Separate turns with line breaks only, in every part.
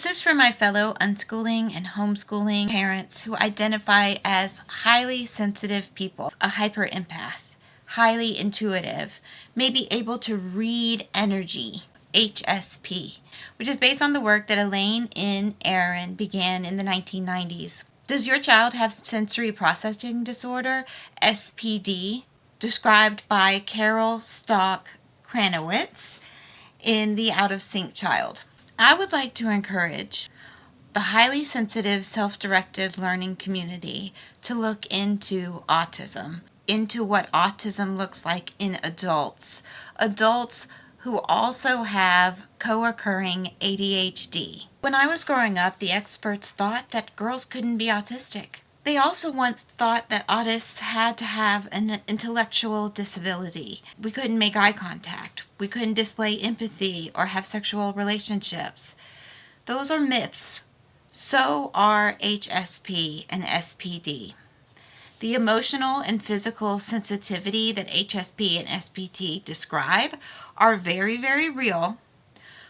This is for my fellow unschooling and homeschooling parents who identify as highly sensitive people, a hyper empath, highly intuitive, maybe able to read energy, HSP, which is based on the work that Elaine and Aaron began in the 1990s. Does your child have sensory processing disorder, SPD, described by Carol Stock Kranowitz in The Out of Sync Child? I would like to encourage the highly sensitive self-directed learning community to look into autism, into what autism looks like in adults who also have co-occurring ADHD. When I was growing up, the experts thought that girls couldn't be autistic. They also once thought that autists had to have an intellectual disability. We couldn't make eye contact. We couldn't display empathy or have sexual relationships. Those are myths. So are HSP and SPD. The emotional and physical sensitivity that HSP and SPD describe are very, very real,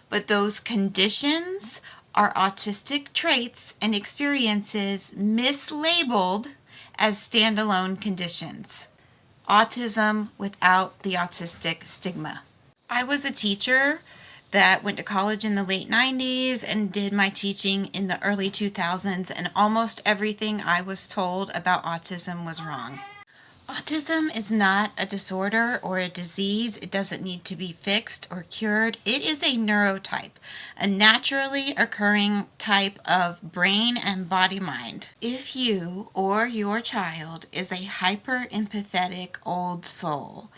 but those conditions are autistic traits and experiences mislabeled as standalone conditions. Autism without the autistic stigma. I was a teacher that went to college in the late 90s and did my teaching in the early 2000s, and almost everything I was told about autism was wrong. Autism is not a disorder or a disease. It doesn't need to be fixed or cured. It is a neurotype, a naturally occurring type of brain and body mind. If you or your child is a hyper-empathetic old soul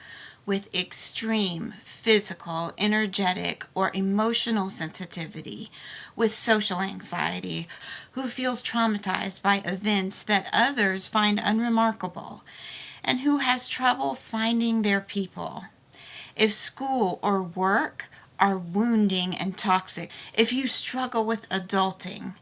with extreme physical, energetic, or emotional sensitivity, with social anxiety, who feels traumatized by events that others find unremarkable, and who has trouble finding their people. If school or work are wounding and toxic, if you struggle with adulting,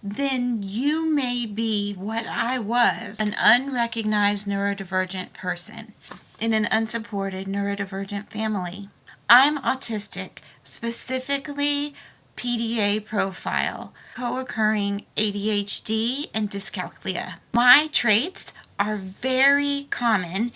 then you may be what I was, an unrecognized neurodivergent person in an unsupported neurodivergent family. I'm autistic, specifically PDAer profile, co-occurring ADHD and dyscalculia. My traits are very common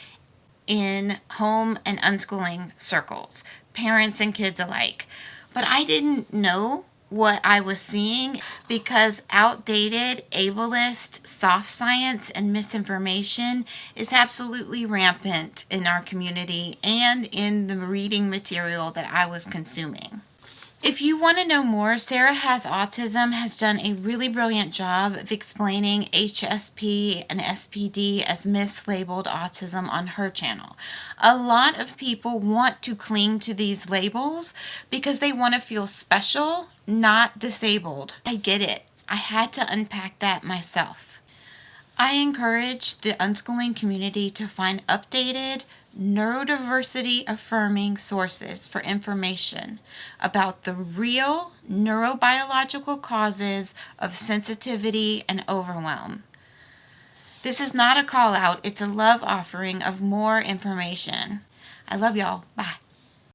in home and unschooling circles, parents and kids alike. But I didn't know what I was seeing because outdated, ableist, soft science, and misinformation is absolutely rampant in our community and in the reading material that I was consuming. If you want to know more, Sarah Has Autism has done a really brilliant job of explaining HSP and SPD as mislabeled autism on her channel. A lot of people want to cling to these labels because they want to feel special, not disabled. I get it. I had to unpack that myself. I encourage the unschooling community to find updated, neurodiversity affirming sources for information about the real neurobiological causes of sensitivity and overwhelm. This is not a call out, it's a love offering of more information. I love y'all. Bye.